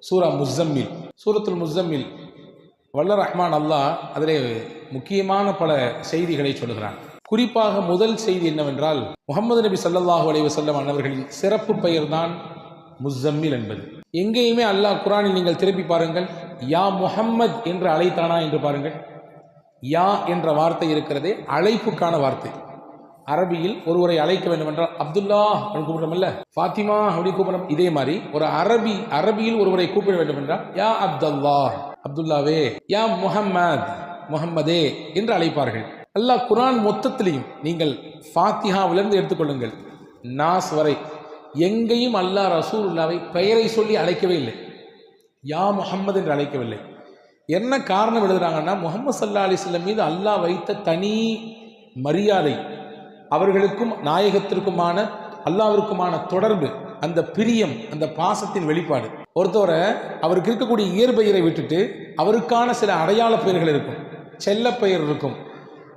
சூரா முஸ்ஸம்மில். சூரத்துல் முஸ்ஸம்மில் வல்ல ரஹ்மான் அல்லாஹ் அதிலே முக்கியமான பல செய்திகளை சொல்லுகிறான். குறிப்பாக முதல் செய்தி என்னவென்றால், முஹம்மது நபி ஸல்லல்லாஹு அலைஹி வஸல்லம் அன்னவர்களின் சிறப்பு பெயர் தான் முஸ்ஸம்மில் என்பது. எங்கேயுமே அல்லாஹ் குர்ஆனில் நீங்கள் திருப்பி பாருங்கள், யா முஹம்மத் என்று அழைத்தானா என்று பாருங்கள். யா என்ற வார்த்தை இருக்கிறதே அழைப்புக்கான வார்த்தை. அரபியில் ஒருவரை அழைக்க வேண்டும் என்றால் அப்துல்லா அப்படின்னு கூப்பிடுறோம்ல, ஃபாத்திமா அப்படி கூப்பிடுறோம். இதே மாதிரி ஒரு அரபியில் ஒருவரை கூப்பிட வேண்டும் என்றால் யா அப்துல்லா, அப்துல்லாவே, யா முஹம்மத், முஹம்மதே என்று அழைப்பார்கள். அல்லாஹ் குர்ஆன் மொத்தத்திலையும் நீங்கள் ஃபாத்திஹாவிலிருந்து எடுத்துக்கொள்ளுங்கள் நாஸ் வரை எங்கேயும் அல்லாஹ் ரசூலுல்லாவை பெயரை சொல்லி அழைக்கவே இல்லை, யா முஹம்மது என்று அழைக்கவில்லை. என்ன காரணம் எழுதுறாங்கன்னா, முஹம்மது ஸல்லல்லாஹு அலைஹி வஸல்லம் மீது அல்லாஹ் வைத்த தனி மரியாதை, அவர்களுக்கும் நாயகத்திற்குமான அல்லாஹ்விற்குமான தொடர்பு, அந்த பிரியம், அந்த பாசத்தின் வெளிப்பாடு. ஒருத்தவரை அவருக்கு இருக்கக்கூடிய இயற்பெயரை விட்டுட்டு அவருக்கான சில அடையாள பெயர்கள் இருக்கும், செல்ல பெயர் இருக்கும்,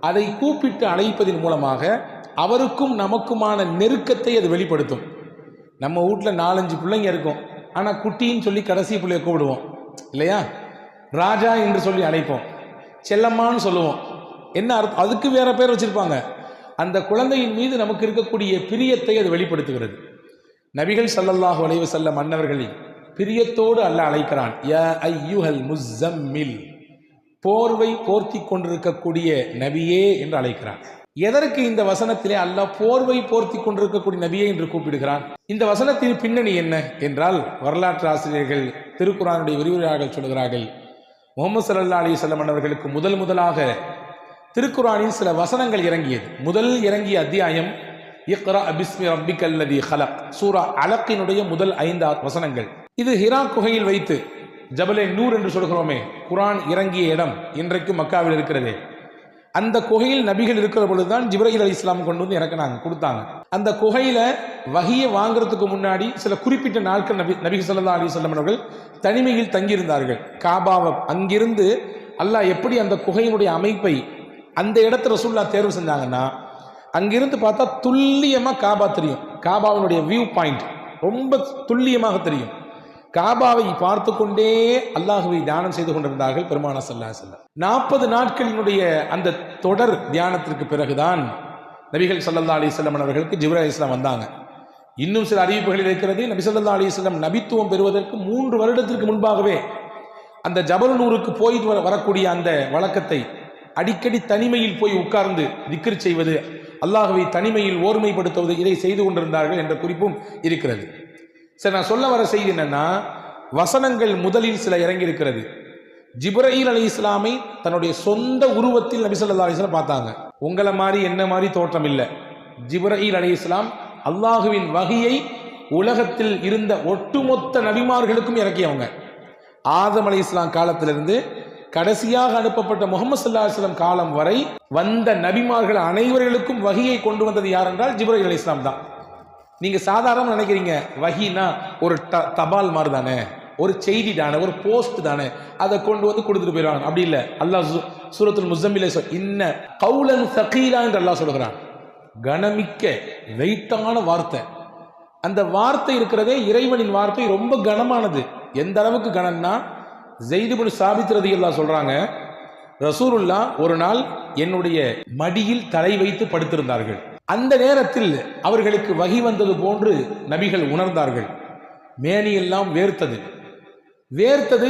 அதை கூப்பிட்டு அழைப்பதன் மூலமாக அவருக்கும் நமக்குமான நெருக்கத்தை அது வெளிப்படுத்தும். நம்ம வீட்டில் 4-5 பிள்ளைங்க இருக்கும், ஆனால் குட்டின்னு சொல்லி கடைசி பிள்ளைய கூப்பிடுவோம் இல்லையா? ராஜா என்று சொல்லி அழைப்போம், செல்லம்மான்னு சொல்லுவோம். என்ன அர்த்தம்? அதுக்கு வேற பேர் வச்சிருப்பாங்க. அந்த குழந்தையின் மீது நமக்கு இருக்கக்கூடிய பிரியத்தை அது வெளிப்படுத்துகிறது. நபிகள் ஸல்லல்லாஹு அலைஹி வஸல்லம் அன்னவர்களை பிரியத்தோடு அல்லாஹ் அழைக்கிறான். யா அய்யுஹல் முஸ்ஸம்மில், போர்வை போர்த்தி கொண்டிருக்கக்கூடிய நபியே என்று அழைக்கிறான். எதற்கு இந்த வசனத்திலே அல்லாஹ் போர்வை போர்த்தி கொண்டிருக்கக்கூடிய நபியே என்று கூப்பிடுகிறான்? இந்த வசனத்தின் பின்னணி என்ன என்றால், வரலாற்று ஆசிரியர்கள், திருக்குர்ஆனுடைய விரிவுரையாளர்கள் சொல்கிறார்கள், முஹம்மது ஸல்லல்லாஹு அலைஹி வஸல்லம் அவர்களுக்கு முதலாக திருக்குர்ஆனில் சில வசனங்கள் இறங்கியது. முதல் இறங்கிய அத்தியாயம் இக்ரா பிஸ்மி ரப்பிக்கல்லதி ஹலக், சூரா அலக்கினுடைய முதல் 5 வசனங்கள். இது ஹிரா குகையில் வைத்து, ஜபலே நூர் என்று சொல்கிறோமே, குர்ஆன் இறங்கிய இடம் இன்றைக்கு மக்காவில் இருக்கிறதே, அந்த குகையில் நபிகள் இருக்கிற பொழுதுதான் ஜிப்ரீல் அலைஹிஸ்ஸலாம் கொண்டு வந்து இறக்குனாங்க, கொடுத்தாங்க. அந்த குகையில வஹியை வாங்குறதுக்கு முன்னாடி சில குறிப்பிட்ட நாட்கள் நபி ஸல்லல்லாஹு அலைஹி வஸல்லம் அவர்கள் தனிமையில் தங்கியிருந்தார்கள். காபாவை அங்கிருந்து அல்லாஹ் எப்படி அந்த குகையினுடைய அமைப்பை அந்த இடத்துல ரசூலுல்லாஹ் தேர்வு செஞ்சாங்கன்னா, அங்கிருந்து பார்த்தா துல்லியமாக காபா தெரியும். காபாவினுடைய வியூ பாயிண்ட் ரொம்ப துல்லியமாக தெரியும். காபாவை பார்த்து கொண்டே அல்லாஹுவை தியானம் செய்து கொண்டிருந்தார்கள் பெருமானார் ஸல்லல்லாஹு அலைஹி வஸல்லம். 40 நாட்களினுடைய அந்த தொடர் தியானத்திற்கு பிறகுதான் நபிகள் ஸல்லல்லாஹு அலைஹி வஸல்லம் அவர்களுக்கு ஜிப்ரீல் அலைஹிஸ்ஸலாம் வந்தாங்க. இன்னும் சில அறிவிப்புகள் இருக்கிறது, நபி ஸல்லல்லாஹு அலைஹி வஸல்லம் நபித்துவம் பெறுவதற்கு 3 வருடத்திற்கு முன்பாகவே அந்த ஜபல் நூருக்கு போயிட்டு வரக்கூடிய அந்த வழக்கத்தை, அடிக்கடி தனிமையில் போய் உட்கார்ந்து திக்ர் செய்வது, அல்லாஹுவை தனிமையில் ஓர்மைப்படுத்துவது, இதை செய்து கொண்டிருந்தார்கள் என்ற குறிப்பும் இருக்கிறது. சரி, நான் சொல்ல வர செய்தி என்னன்னா, வசனங்கள் முதலில் சில இறங்கி இருக்கிறது. ஜிப்ரீல் அலைஹிஸ்ஸலாமை தன்னுடைய சொந்த உருவத்தில் நபி ஸல்லல்லாஹு அலைஹி வஸல்லம் பார்த்தாங்க. உங்களை மாதிரி என்ன மாதிரி தோற்றம் இல்லை. ஜிப்ரீல் அலைஹிஸ்ஸலாம் அல்லாஹுவின் வஹியை உலகத்தில் இருந்த ஒட்டுமொத்த நபிமார்களுக்கும் இறக்கியவங்க. ஆதம் அலைஹிஸ்ஸலாம் காலத்திலிருந்து கடைசியாக அனுப்பப்பட்ட முஹம்மது ஸல்லல்லாஹு அலைஹி வஸல்லம் காலம் வரை வந்த நபிமார்கள் அனைவர்களுக்கும் வஹியை கொண்டு வந்தது யார் என்றால் ஜிப்ரீல் அலைஹிஸ்ஸலாம் தான். நீங்க சாதாரண நினைக்கிறீங்க, வஹினா ஒரு தபால் மாதிரி தானே, ஒரு செய்தி தானே, ஒரு போஸ்ட் தானே, அதை கொண்டு வந்து கொடுத்துட்டு போயிடுவாங்க. அப்படி இல்லை. அல்லாஹ் சூரத்துல் முஸ்ஸம்மிலே இன்ன கௌலன் ஸகீலா என்று அல்லாஹ் சொல்கிறான். கனமிக்க வெயிட்டான வார்த்தை. அந்த வார்த்தை இருக்கிறதே இறைவனின் வார்த்தை ரொம்ப கனமானது. எந்த அளவுக்கு கனம்னா, ஸைத் இப்னு சாபித் ரலியல்லாஹு சொல்றாங்க, ரசூலுல்லாஹ் ஒரு நாள் என்னுடைய மடியில் தலை வைத்து படுத்திருந்தார்கள். அந்த நேரத்தில் அவர்களுக்கு வஹி வந்தது போன்று நபிகள் உணர்ந்தார்கள். மேனியெல்லாம் வேர்த்தது.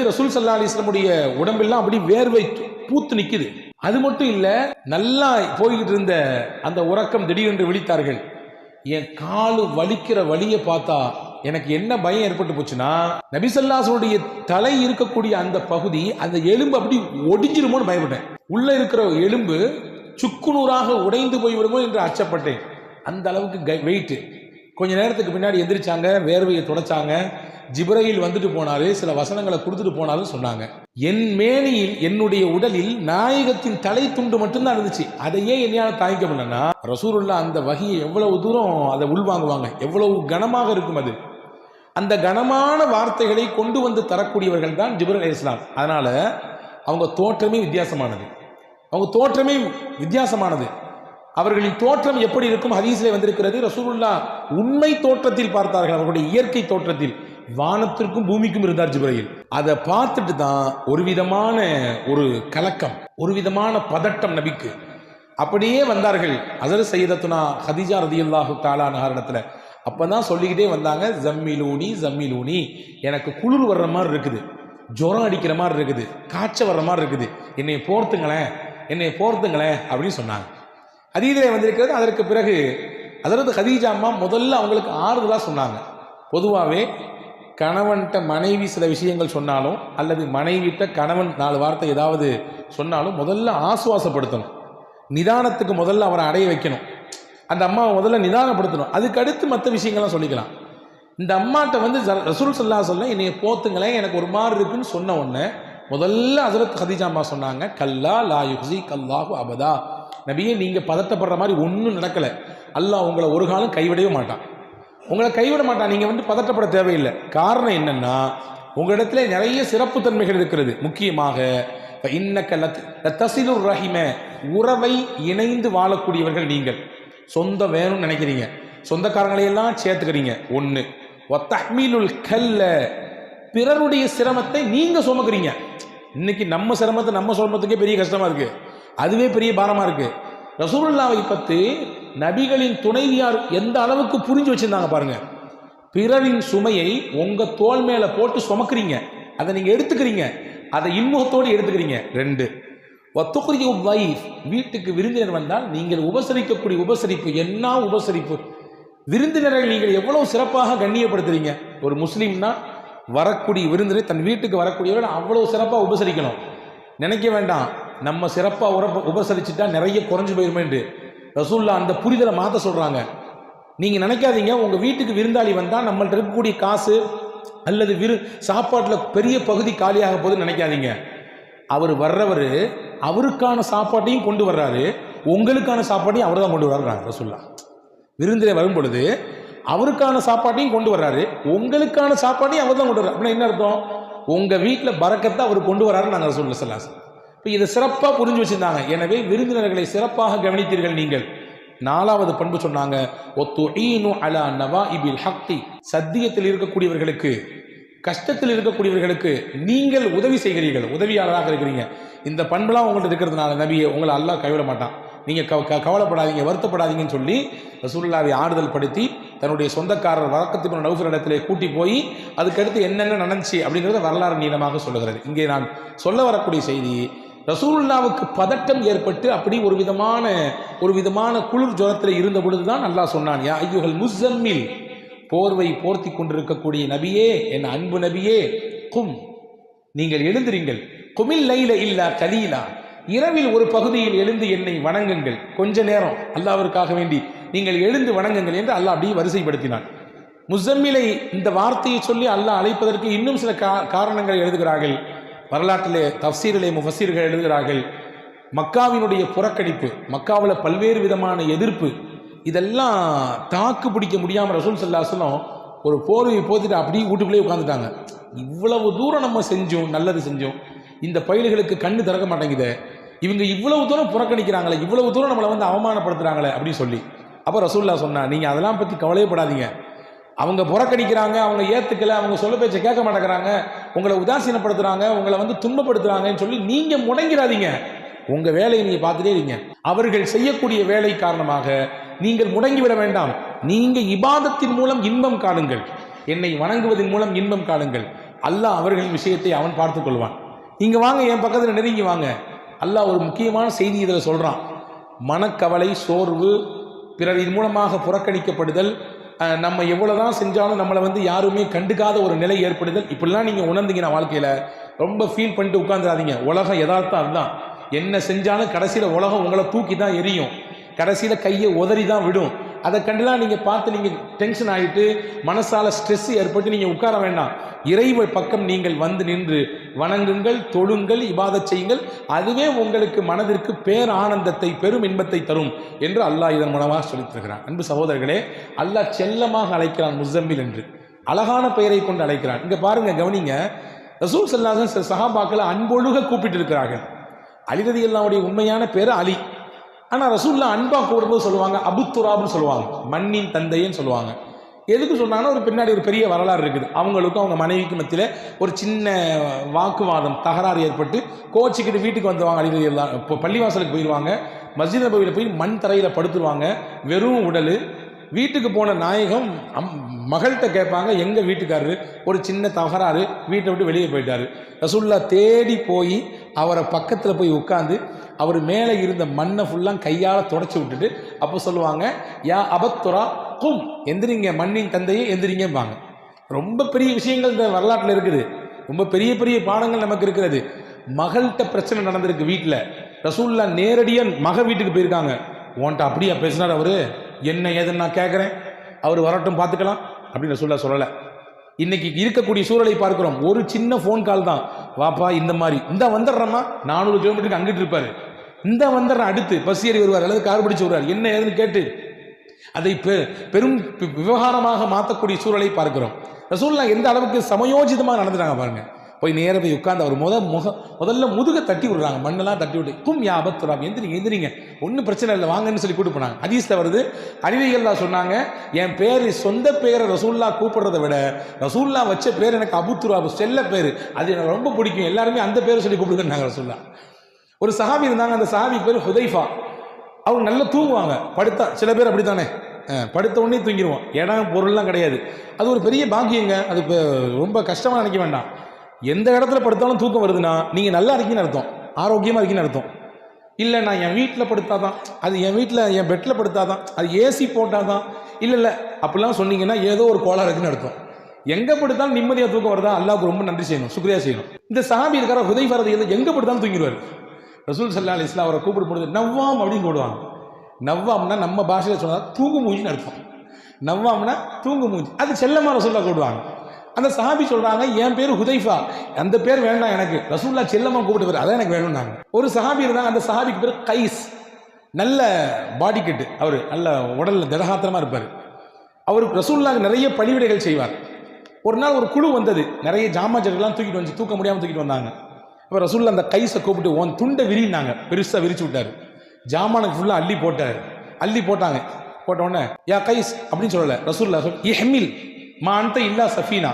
ரசூல் ஸல்லல்லாஹு அலைஹி வஸல்லமுடைய உடம்பெல்லாம் அப்படி வேர்வை பூத்து நிக்குது. அது மட்டும் இல்ல, நல்லா போய்கிட்டு இருந்த அந்த உறக்கம் திடீரென்று விழித்தார்கள். என் காலு வலிக்கிற வலியை பார்த்தா எனக்கு என்ன பயம் ஏற்பட்டு போச்சுன்னா, நபி ஸல்லல்லாஹு அலைஹி வஸல்லம் தலை இருக்கக்கூடிய அந்த பகுதி, அந்த எலும்பு அப்படி ஒடிஞ்சிருமோன்னு பயப்பட்டேன். உள்ள இருக்கிற எலும்பு சுக்குநூறாக உடைந்து போய்விடுமோ என்று அச்சப்பட்டேன். அந்த அளவுக்கு வெயிட். கொஞ்ச நேரத்துக்கு பின்னாடி எந்திரிச்சாங்க, வேர்வையை தொடச்சாங்க. ஜிப்ரீல் வந்துட்டு போனாரு, சில வசனங்களை கொடுத்துட்டு போனாலும் சொன்னாங்க. என் மேனியில், என்னுடைய உடலில் நாயகத்தின் தலை துண்டு மட்டும்தான் இருந்துச்சு. அதையே என்னால் தாங்கிக்க முடியலன்னா, ரசூலுல்லாஹ் அந்த வஹியை எவ்வளவு தூரம் அதை உள்வாங்குவாங்க, எவ்வளவு கனமாக இருக்கும் அது. அந்த கனமான வார்த்தைகளை கொண்டு வந்து தரக்கூடியவர்கள் தான் ஜிப்ரீல் அலைஹிஸ்ஸலாம். அதனால அவங்க தோற்றமே வித்தியாசமானது. அவர்களின் தோற்றம் எப்படி இருக்கும் ஹதீஸிலே வந்திருக்கிறது. ரசூலுல்லாஹ் உண்மை தோற்றத்தில் பார்த்தார்கள், அவர்களுடைய இயற்கை தோற்றத்தில். வானத்திற்கும் பூமிக்கும் இருந்தார் ஜிப்ரீல். அதை பார்த்துட்டு தான் ஒரு விதமான ஒரு கலக்கம், ஒரு விதமான பதட்டம் நபிக்கு. அப்படியே வந்தார்கள் ஹஸரத் சையதத்துனா ஹதீஜா ரலியல்லாஹு தஆலா அன்ஹா இடத்துல. அப்பதான் சொல்லிக்கிட்டே வந்தாங்க, ஜம்மிலூனி ஜம்மிலூனி, எனக்கு குளிர் வர்ற மாதிரி இருக்குது, ஜுரம் அடிக்கிற மாதிரி இருக்குது, காய்ச்சல் வர்ற மாதிரி இருக்குது, என்னை போர்த்துங்களேன், என்னை போர்த்துங்களேன் அப்படின்னு சொன்னாங்க. ஹதீஸிலே வந்திருக்கிறது. அதற்கு பிறகு ஹஸரத் ஹதீஜா அம்மா முதல்ல அவங்களுக்கு ஆறுதலாக சொன்னாங்க. பொதுவாகவே கணவன்கிட்ட மனைவி சில விஷயங்கள் சொன்னாலும் அல்லது மனைவிட்ட கணவன் 4 வார்த்தை ஏதாவது சொன்னாலும் முதல்ல ஆசுவாசப்படுத்தணும், நிதானத்துக்கு முதல்ல அவரை அடைய வைக்கணும், அந்த அம்மாவை முதல்ல நிதானப்படுத்தணும், அதுக்கு அடுத்து மற்ற விஷயங்கள்லாம் சொல்லிக்கலாம். இந்த அம்மாட்ட வந்து ரசூல் ஸல்லல்லாஹு அலைஹி வஸல்லம் என்னைய போத்துங்களேன், எனக்கு ஒரு மாதிரி இருக்குன்னு சொன்ன உடனே முதல்ல ஹஸரத் ஹதீஜா அம்மா சொன்னாங்க, கல்லா லா யுஹ்ஸிக அல்லாஹு அபதா, நபியே நீங்கள் பதட்டப்படுற மாதிரி ஒன்றும் நடக்கலை, அல்லாஹ் உங்களை ஒரு காலம் கைவிடவே மாட்டான், உங்களை கைவிட மாட்டான், நீங்கள் வந்து பதட்டப்பட தேவையில்லை. காரணம் என்னன்னா உங்களிடத்துல நிறைய சிறப்பு தன்மைகள் இருக்கிறது. முக்கியமாக இன்னக்க லதஸிலுர் ரஹிம, உறவை இணைந்து வாழக்கூடியவர்கள் நீங்கள். சொந்தம் வேணும்னு நினைக்கிறீங்க, சொந்தக்காரங்களையெல்லாம் சேர்த்துக்கிறீங்க. ஒன்று வத்தஹ்மீலுல் கல்ல, பிறருடைய சிரமத்தை நீங்க சுமக்கிறீங்க. இன்னைக்கு நம்ம சிரமத்தை நம்ம சுமத்துக்கே பெரிய கஷ்டமா இருக்கு, அதுவே பெரிய பாரமா இருக்கு. ரசூலுல்லாஹை பற்றி நபிகளின் துணைவியார் எந்த அளவுக்கு புரிஞ்சு வச்சிருந்தாங்க பாருங்க. பிறரின் சுமையை உங்க தோள் மேல போட்டு சுமக்கிறீங்க, அதை நீங்க எடுத்துக்கிறீங்க, அதை இன்முகத்தோடு எடுத்துக்கிறீங்க. 2 வத்துக்ரிஜு வைஃப், வீட்டுக்கு விருந்தினர் வந்தால் நீங்கள் உபசரிக்கக்கூடிய உபசரிப்பு என்ன உபசரிப்பு, விருந்தினரை நீங்கள் எவ்வளவு சிறப்பாக கண்ணியப்படுத்துறீங்க. ஒரு முஸ்லீம்னா வரக்கூடிய விருந்தினர் தன் வீட்டுக்கு வரக்கூடியவர்கள் அவ்வளவு சிறப்பாக உபசரிக்கணும். நினைக்க வேண்டாம் நம்ம சிறப்பாக உபசரிச்சுட்டா நிறைய குறைஞ்சு போயிருமேன்று. ரசூலுல்லாஹ் அந்த புரிதலை மாற்ற சொல்றாங்க. நீங்க நினைக்காதீங்க உங்க வீட்டுக்கு விருந்தாளி வந்தா நம்மள்ட்ட இருக்கக்கூடிய காசு அல்லது சாப்பாட்டில் பெரிய பகுதி காலியாக போகுதுன்னு நினைக்காதீங்க. அவர் வர்றவர் அவருக்கான சாப்பாட்டையும் கொண்டு வர்றாரு, உங்களுக்கான சாப்பாட்டையும் அவர் தான் கொண்டு வர்றாரு. ரசூலுல்லாஹ் விருந்திலே வரும் பொழுது அவருக்கான சாப்பாட்டையும் கொண்டு வர்றாரு, உங்களுக்கான சாப்பாட்டையும் அவர் தான் கொண்டு வர்றாரு. அப்படின்னா என்ன அர்த்தம்? உங்க வீட்டில் பரக்கத்தை அவர் கொண்டு வர்றாரு. நாங்கள் ரசூலுல்லாஹ் ஸல்லல்லாஹு அலைஹி வஸல்லம் இப்போ இதை சிறப்பாக புரிஞ்சு வச்சிருந்தாங்க. எனவே விருந்தினர்களை சிறப்பாக கவனித்தீர்கள் நீங்கள். 4வது பண்பு சொன்னாங்க, ஒத்துஈனு அலா நவாஇபில் ஹக்கி, சத்தியத்தில் இருக்கக்கூடியவர்களுக்கு, கஷ்டத்தில் இருக்கக்கூடியவர்களுக்கு நீங்கள் உதவி செய்கிறீர்கள், உதவியாளராக இருக்கிறீங்க. இந்த பண்பெல்லாம் உங்கள்கிட்ட இருக்கிறதுனால நபியை உங்களை அல்லாஹ் கைவிட மாட்டான், நீங்கள் கவலைப்படாதீங்க, வருத்தப்படாதீங்கன்னு சொல்லி ரசூலுல்லாஹ்வை ஆறுதல் படுத்தி தன்னுடைய சொந்தக்காரர் வரக்கத் இப்னு நௌஃபல் இடத்திலே கூட்டி போய் அதுக்கடுத்து என்னென்ன நடந்துச்சு அப்படிங்கிறத வரலாறு நீளமாக சொல்லுகிறது. இங்கே நான் சொல்ல வரக்கூடிய செய்தி, ரசூலுல்லாஹ்வுக்கு பதட்டம் ஏற்பட்டு அப்படி ஒரு விதமான குளிர் ஜுரத்தில் இருந்த பொழுதுதான் அல்லாஹ் சொன்னான், யா அய்யுஹல் முஸம்மில், போர்வை போர்த்தி கொண்டிருக்கக்கூடிய நபியே, என் அன்பு நபியே, கும், நீங்கள் எழுந்திருங்கள், குமில் லைல இல்லா கலீலா, இரவில் ஒரு பகுதியில் எழுந்து என்னை வணங்குங்கள், கொஞ்ச நேரம் அல்லாஹ்விற்காக வேண்டி நீங்கள் எழுந்து வணங்குங்கள் என்று அல்லாஹ் அப்படியே வரிசைப்படுத்தினான். முஸம்மிலை இந்த வார்த்தையை சொல்லி அல்லாஹ் அழைப்பதற்கு இன்னும் சில காரணங்களை எழுதுகிறார்கள். வரலாற்றிலே தஃப்சீரிலே முஃபஸ்ஸீர்கள் எழுதுகிறார்கள், மக்காவினுடைய புறக்கணிப்பு, மக்காவில் பல்வேறு விதமான எதிர்ப்பு, இதெல்லாம் தாக்கு பிடிக்க முடியாமல் ரசூல் ஸல்லல்லாஹு அலைஹி வஸல்லம் ஒரு போர்வை போத்திட்டு அப்படியே வீட்டுக்குள்ளேயே உட்காந்துட்டாங்க. இவ்வளவு தூரம் நம்ம செஞ்சோம், நல்லது செஞ்சோம், இந்த பயில்களுக்கு கண்ணு திறக்க மாட்டேங்குது, இவங்க இவ்வளவு தூரம் புறக்கணிக்கிறாங்களே, இவ்வளவு தூரம் நம்மளை வந்து அவமானப்படுத்துறாங்களே அப்படின்னு சொல்லி. அப்போ ரசூலுல்லாஹ் சொன்னா, நீங்கள் அதெல்லாம் பற்றி கவலையப்படாதீங்க, அவங்க புறக்கணிக்கிறாங்க, அவங்க ஏற்றுக்கலை, அவங்க சொல்ல பேச்சை கேட்க மாட்டேங்கிறாங்க, உங்களை உதாசீனப்படுத்துறாங்க, உங்களை வந்து துன்பப்படுத்துறாங்கன்னு சொல்லி நீங்கள் முடங்கிறாதீங்க, உங்கள் வேலையை நீங்கள் பார்த்துட்டே இருங்க. அவர்கள் செய்யக்கூடிய வேலை காரணமாக நீங்கள் முடங்கிவிட வேண்டாம். நீங்கள் இபாதத்தின் மூலம் இன்பம் காணுங்கள், என்னை வணங்குவதன் மூலம் இன்பம் காணுங்கள், அல்லாஹ் அவர்களின் விஷயத்தை அவன் பார்த்துக் கொள்வான். நீங்க வாங்க, என் பக்கத்தில் நெருங்கி வாங்க. அல்லாஹ் ஒரு முக்கியமான செய்தி இதில் சொல்றான். மனக்கவலை, சோர்வு, பிறர் இது மூலமாக புறக்கணிக்கப்படுதல், நம்ம எவ்வளவுதான் செஞ்சாலும் நம்மளை வந்து யாருமே கண்டுக்காத ஒரு நிலை ஏற்படுதல், இப்படிலாம் நீங்க உணர்ந்தீங்கன்னா வாழ்க்கையில ரொம்ப ஃபீல் பண்ணிட்டு உட்கார்ந்துடாதீங்க. உலகம் யதார்த்தம் அதுதான். என்ன செஞ்சாலும் கடைசியில உலகம் உங்களை தூக்கி தான் எரியும், கடைசியில கையை உதறி தான் விடும். அதை கண்டுலாம் நீங்க பார்த்து நீங்க டென்ஷன் ஆகிட்டு மனசால ஸ்ட்ரெஸ் ஏற்பட்டு நீங்க உட்கார வேண்டாம். இறைவ பக்கம் நீங்கள் வந்து நின்று வணங்குங்கள், தொழுங்கள், இபாதத் செய்யுங்கள், அதுவே உங்களுக்கு மனதிற்கு பேர் ஆனந்தத்தை, பெரும் இன்பத்தை தரும் என்று அல்லாஹ் இதன் மூலமாக சொல்லித் தருகிறான். அன்பு சகோதரர்களே, அல்லாஹ் செல்லமாக அழைக்கிறான் முஸம்மில் என்று, அழகான பெயரை கொண்டு அழைக்கிறான். இங்க பாருங்க, கவனிங்க, ரசூல் ஸல்லல்லாஹு அலைஹி வஸல்லம் சஹாபாக்களை அன்பொழுக கூப்பிட்டு இருக்கிறார்கள். அலி ரலியல்லாஹுடைய உண்மையான பேர் அலி. ஆனால் ரசூலுல்லாஹ் அன்பா கூறும்போது சொல்லுவாங்க அபு துராப்னு சொல்லுவாங்க, மண்ணின் தந்தைன்னு சொல்லுவாங்க. எதுக்கு சொன்னாங்கன்னா ஒரு பின்னாடி ஒரு பெரிய வரலாறு இருக்குது. அவங்களுக்கும் அவங்க மனைவிக்கு மத்தியில் ஒரு சின்ன வாக்குவாதம் தகராறு ஏற்பட்டு கோச்சிக்கிட்டு வீட்டுக்கு வந்துவாங்க. அலி எல்லாம் இப்போ பள்ளிவாசலுக்கு போயிடுவாங்க. மஸ்ஜித் நபவியில் போய் மண் தரையில் படுத்துருவாங்க, வெறும் உடல். வீட்டுக்கு போன நாயகம் மகள்கிட்ட கேட்பாங்க, எங்கள் வீட்டுக்காரரு ஒரு சின்ன தகராறு, வீட்டை விட்டு வெளியே போயிட்டாரு. ரசூல்லா தேடி போய் அவரை பக்கத்தில் போய் உட்காந்து அவர் மேலே இருந்த மண்ணை ஃபுல்லாக கையால் தொடச்சி விட்டுட்டு அப்போ சொல்லுவாங்க, யா அபத்துரா கும், எந்திரிங்க மண்ணின் தந்தையே எந்திரிங்கம்பாங்க. ரொம்ப பெரிய விஷயங்கள் இந்த வரலாற்றில் இருக்குது. ரொம்ப பெரிய பெரிய பாடங்கள் நமக்கு இருக்கிறது. மகள்கிட்ட பிரச்சனை நடந்திருக்கு வீட்டில். ரசூல்லா நேரடியாக மக வீட்டுக்கு போயிருக்காங்க. உன்ட்ட அப்படியா பேசினார் அவரு, என்ன ஏதுன்னு நான் கேட்குறேன், அவர் வரட்டும் பார்த்துக்கலாம் அப்படின்னு ரசூல்லா சொல்லலை. இன்னைக்கு இருக்கக்கூடிய சூழலை பார்க்கிறோம். ஒரு சின்ன ஃபோன் கால் தான், வாப்பா இந்த மாதிரி இந்த வந்துடுறோமா, 400 கிலோமீட்டருக்கு அங்கிட்டு இருப்பாரு, இந்த வந்துடுறேன், அடுத்து பஸ் ஏறி வருவார் அல்லது கார் பிடிச்சு வருவார், என்ன ஏதுன்னு கேட்டு அதை பெரும் விவகாரமாக மாற்றக்கூடிய சூழலை பார்க்கிறோம். ரசூல்லா எந்த அளவுக்கு சமயோஜிதமாக நடந்துட்டாங்க பாருங்க. போய் நேர போய் உட்கார்ந்து அவர் முதல்ல முதுக தட்டி விடுறாங்க, மண்ணெல்லாம் தட்டி விட்டு, கும் யா அபத்துராம், எந்திரிங்க ஒன்றும் பிரச்சனை இல்லை வாங்கன்னு சொல்லி கூட்டு போனாங்க. ஹதீஸ்ல வருது, அறிவிகள்லாம் சொன்னாங்க, என் பேர் சொந்த பேரை ரசூல்லா கூப்பிடுறதை விட ரசூல்லா வச்ச பேர் எனக்கு அபுத்துராப், செல்ல பேர், அது எனக்கு ரொம்ப பிடிக்கும், எல்லாருமே அந்த பேரை சொல்லி கூப்பிடுங்க ரசூல்லா. ஒரு சஹாபி இருந்தாங்க, அந்த சஹாபி பேர் ஹுதைஃபா. அவங்க நல்லா தூங்குவாங்க, படுத்தா சில பேர் அப்படித்தானே, படுத்த உடனே தூங்கிடுவோம், இடம் பொருள்லாம் கிடையாது. அது ஒரு பெரிய பாக்கியங்க, அது ரொம்ப கஷ்டமாக நினைக்க வேண்டாம். எந்த இடத்துல படுத்தாலும் தூக்கம் வருதுன்னா நீங்கள் நல்லா இருக்கீங்கன்னு அர்த்தம், ஆரோக்கியமாக இருக்கீங்கன்னு அர்த்தம். இல்லை நான் என் வீட்டில் படுத்தாதான், அது என் வீட்டில் என் பெட்டில் படுத்தாதான், அது ஏசி போட்டாதான், இல்லை அப்படிலாம் சொன்னீங்கன்னா ஏதோ ஒரு கோளாறு இருக்குன்னு அர்த்தம். எங்கே படுத்தாலும் நிம்மதியாக தூக்கம் வருதா, அல்லாஹ்வுக்கு ரொம்ப நன்றி செய்யணும், சுக்ரியா செய்யணும். இந்த சஹாபி இருக்கிற ஹுதைஃபா ரலியல்லாஹு எங்கே படுத்தாலும் தூங்கிடுவார். ரசூல் ஸல்லல்லாஹு அலைஹி வஸல்லம் அவரை கூப்பிட்டு போடுது நவ்வாம் அப்படின்னு போடுவாங்க. நவ்வாம்னா நம்ம பாஷையில் சொன்னால் தூங்கு மூஞ்சின்னு அர்த்தம். நவ்வாம்னா தூங்கு மூஞ்சி, அது செல்லமாக ரசூல்லா கூப்பிடுவாங்க. அந்த சஹாபி சொல்றாங்க, என் பேர் ஹுதைஃபா, அந்த பேர் வேண்டாம் எனக்கு, ரசூல்லா செல்லமா கூப்பிட்டு பேர் அதான் எனக்கு வேணும்னாங்க. ஒரு சஹாபி இருந்தாங்க, அந்த சஹாபிக்கு பேர் கைஸ், நல்ல பாடி கட்டு, அவர் நல்ல உடல்ல திடகாத்திரமா இருப்பார். அவர் ரசூலுல்லாஹ்க்கு நிறைய பணிவிடைகள் செய்வார். ஒரு நாள் ஒரு குழு வந்தது, நிறைய ஜாமாஜெல்லாம் தூக்கிட்டு வந்து தூக்க முடியாமல் தூக்கிட்டு வந்தாங்க. அப்போ ரசூலுல்லாஹ் அந்த கைஸை கூப்பிட்டு உன் துண்டை விரினாங்க, பெருசாக விரிச்சு விட்டார். ஜாமானுக்கு ஃபுல்லாக அள்ளி போட்டார். அள்ளி போட்டாங்க. போட்ட உடனே யா கைஸ் அப்படின்னு சொல்லலை, ரசூலுல்லாஹ் சொல் இஹ்மில் மா அன்த இல்லா சஃபீனா,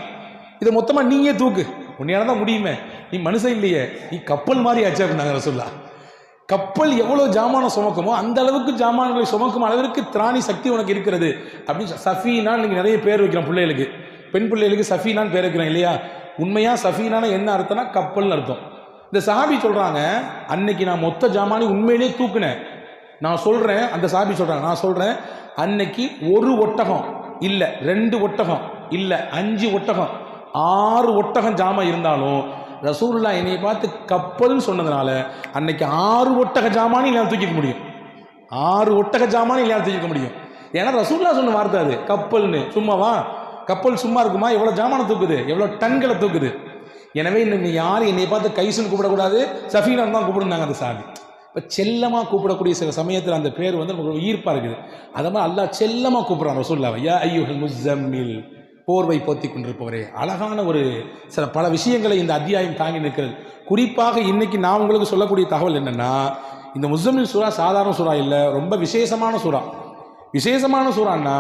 இதை மொத்தமாக நீயே தூக்கு, உன்னையால தான் முடியுமே, நீ மனுஷன் இல்லையே, நீ கப்பல் மாதிரி ஆச்சு அப்படின்னாங்க ரசூலுல்லாஹ். கப்பல் எவ்வளோ ஜாமானம் சுமக்குமோ அந்த அளவுக்கு ஜாமான்களை சுமக்கும் அளவிற்கு திராணி சக்தி உனக்கு இருக்கிறது அப்படின்னு. சஃபீனான்னு நீங்கள் நிறைய பேர் வைக்கிறோம் பிள்ளைகளுக்கு, பெண் பிள்ளைகளுக்கு சஃபீனான்னு பேர் வைக்கிறோம் இல்லையா. உண்மையாக சஃபீனான என்ன அர்த்தம்னா கப்பல்னு அர்த்தம். இந்த சஹாபி சொல்கிறாங்க, அன்னைக்கு நான் மொத்த ஜாமானி உண்மையிலே தூக்குனேன். நான் சொல்கிறேன், அந்த சஹாபி சொல்கிறாங்க, நான் சொல்கிறேன், அன்னைக்கு ஒரு ஒட்டகம் இல்லை, 2 ஒட்டகம் இல்லை, 5 ஒட்டகம், 6 ஒட்டகம் ஜாமா இருந்தாலும் ரசூலுல்லாஹ் என்னை பார்த்து கப்பல்னு சொன்னதுனால அன்னைக்கு 6 ஒட்டக ஜாமானி இல்லையா தூக்கிக்க முடியும். 6 ஒட்டக ஜாமானி இல்லையா தூக்கிக்க முடியும். ஏன்னா ரசூலுல்லாஹ் சொன்ன வார்த்தை அது, கப்பல்னு. சும்மாவா கப்பல் சும்மா இருக்குமா? எவ்வளோ ஜாமானம் தூக்குது, எவ்வளோ டன்களை தூக்குது. எனவே இன்னும் யாரும் என்னை பார்த்து கைசுன்னு கூப்பிடக்கூடாது, சஃபீனான்னு தான் கூப்பிடுனாங்க அந்த சாமி. இப்போ செல்லமாக கூப்பிடக்கூடிய சில சமயத்தில் அந்த பேர் வந்து நமக்கு ஈர்ப்பாக இருக்குது. அதை மாதிரி அல்லாஹ் செல்லமாக கூப்பிட்றான் ரசூலுல்லாஹ், யா அய்யுஹல் முஸம்மில், போர்வை போத்தி கொண்டிருப்பவரே. அழகான ஒரு சில பல விஷயங்களை இந்த அத்தியாயம் தாங்கி நிற்கிறது. குறிப்பாக இன்னைக்கு நான் உங்களுக்கு சொல்லக்கூடிய தகவல் என்னென்னா, இந்த முஸம்மில் சூரா சாதாரண சூறா இல்லை, ரொம்ப விசேஷமான சூறா. விசேஷமான சூறான்னா,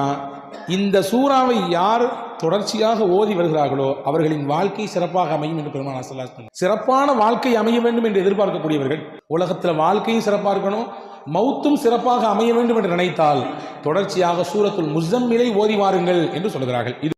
இந்த சூறாவை யார் தொடர்ச்சியாக ஓதி வருகிறார்களோ அவர்களின் வாழ்க்கை சிறப்பாக அமையும் என்று பெருமானார் ஸல்லல்லாஹு அலைஹி வஸல்லம். சிறப்பான வாழ்க்கை அமைய வேண்டும் என்று எதிர்பார்க்கக்கூடியவர்கள், உலகத்தில் வாழ்க்கையும் சிறப்பாக இருக்கணும், மௌத்தும் சிறப்பாக அமைய வேண்டும் என்று நினைத்தால் தொடர்ச்சியாக சூரத்துல் முஸம்மிலை ஓதி வாருங்கள் என்று சொல்கிறார்கள்.